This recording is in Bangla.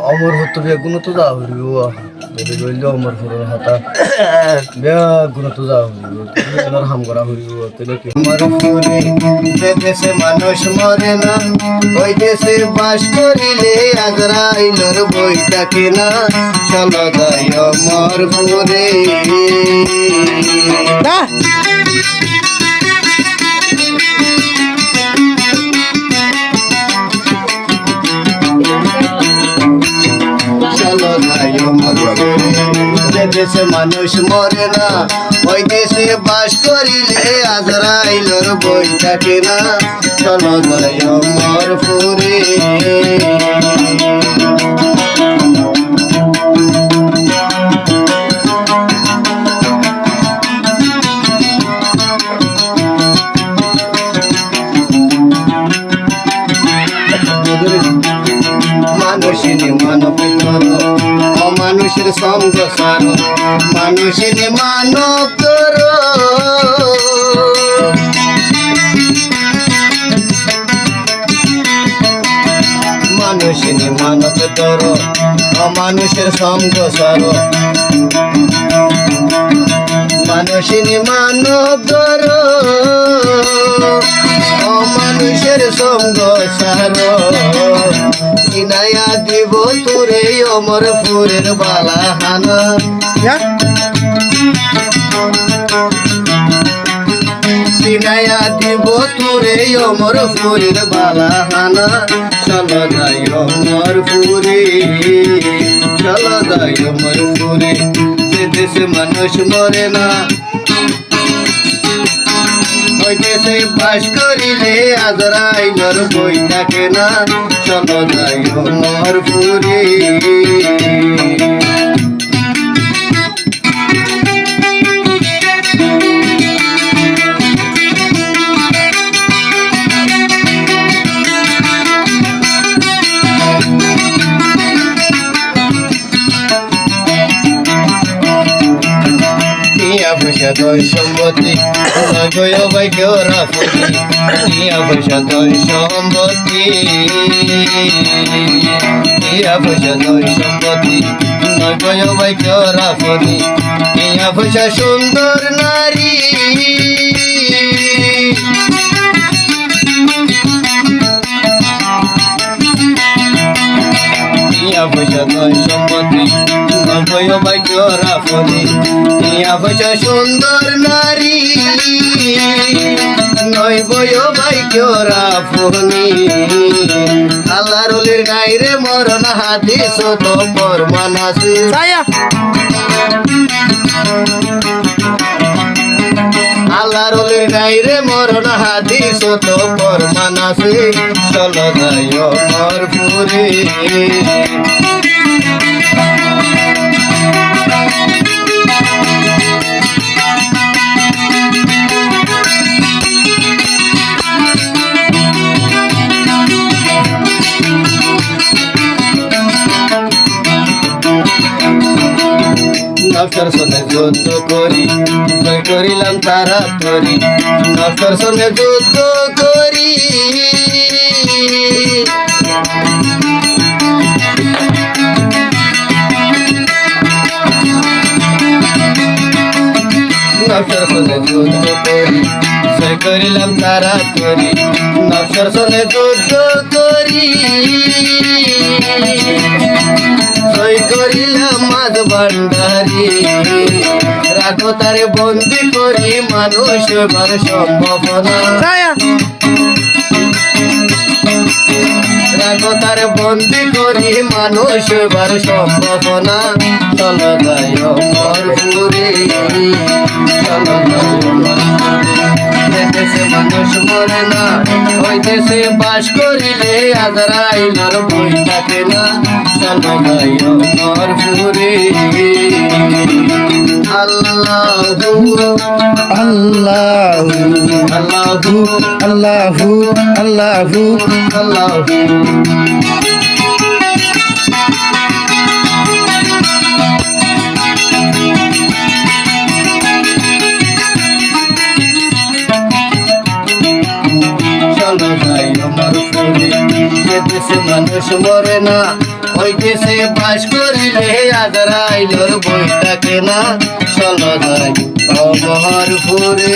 অমর হতো বেগুন তো যা হইব যদি গইলে অমর হতো হাতা বেগুন তো যা হইব তোমার হাম করা হইব তাহলে কি আমার ফুরে যে দেশে মানুষ মরে না ওই দেশে বাস করিলে আজরাইলের বই থাকে না চলো যাই অমর ফুরে দেশে মানুষ মরে না ওই দেশে বাস করিলে আজরাইলের বই থাকে না চলো যাই অমর ফুরে মানুষের মানব অমানুষের সঙ্গ সার মানুষের মানব তোর মানুষের মানব তোর অমানুষের সঙ্গ সার মানুষের মানব তোর অমানুষের সঙ্গ সার চিনাইয়া দিব তোরে অমর ফুরের বালাহানা চিনাইয়া দিব তোরে অমর ফুরের বালাহানা চলো যাই অমর ফুরে চলো যাই অমর ফুরে সে দেশে মানুষ মরে না ওই দেশে বাস করিলে আজরাইলের বই থাকে না চলো যাই অমর ফুরে পয়সা দই সম্পত্তি গয় ভাই কেউ রাফতি পয়সা দই সম্পত্তি পয়সা দই সম্পত্তি গয় ভাই কেউ রাফতি পয়সা সুন্দর নারী পয়সা দই সম্পত্তি নয় ভাই কেউ রাফতি পয়সা সুন্দর নারী নয় বয় ভাই কেউ রাফনি আল্লাহ রলির গাইরে মরণ হাদিস তো ফরমান আছে আল্লাহ রলির গাইরে মরণ হাদিস তো ফরমান আছে চলো যাই অমর ফুরে নফসর সনে যুদ্ধ করি জয় করিলাম তারা তরি নফসর সনে যুদ্ধ করি নফসর সনে যুদ্ধ করি জয় করিলাম তারা তরি নফসর সনে যুদ্ধ করি জয় করিলাম মাঝ ভান্ডারি রাখো তারে বন্দি করি মানুষ এবার সম্ভাবনা রাখো তারে বন্দি করি মানুষ এবার সম্ভাবনা চলো যাই অমর ফুরে চলো যাই অমর ফুরে দেশে মানুষ মরে না ওই দেশে বাস করিলে আজরাইলের বই থাকে না চলো যাই অমর ফুরে আল্লাহু আল্লাহু আল্লাহু আল্লাহু আল্লাহু আল্লাহু চলো যাই অমর ফুরে যে দেশে মানুষ মরে না ওই দেশে বাস করিলে আজরাইলের বই থাকে না, চলো যাই অমরপুরে।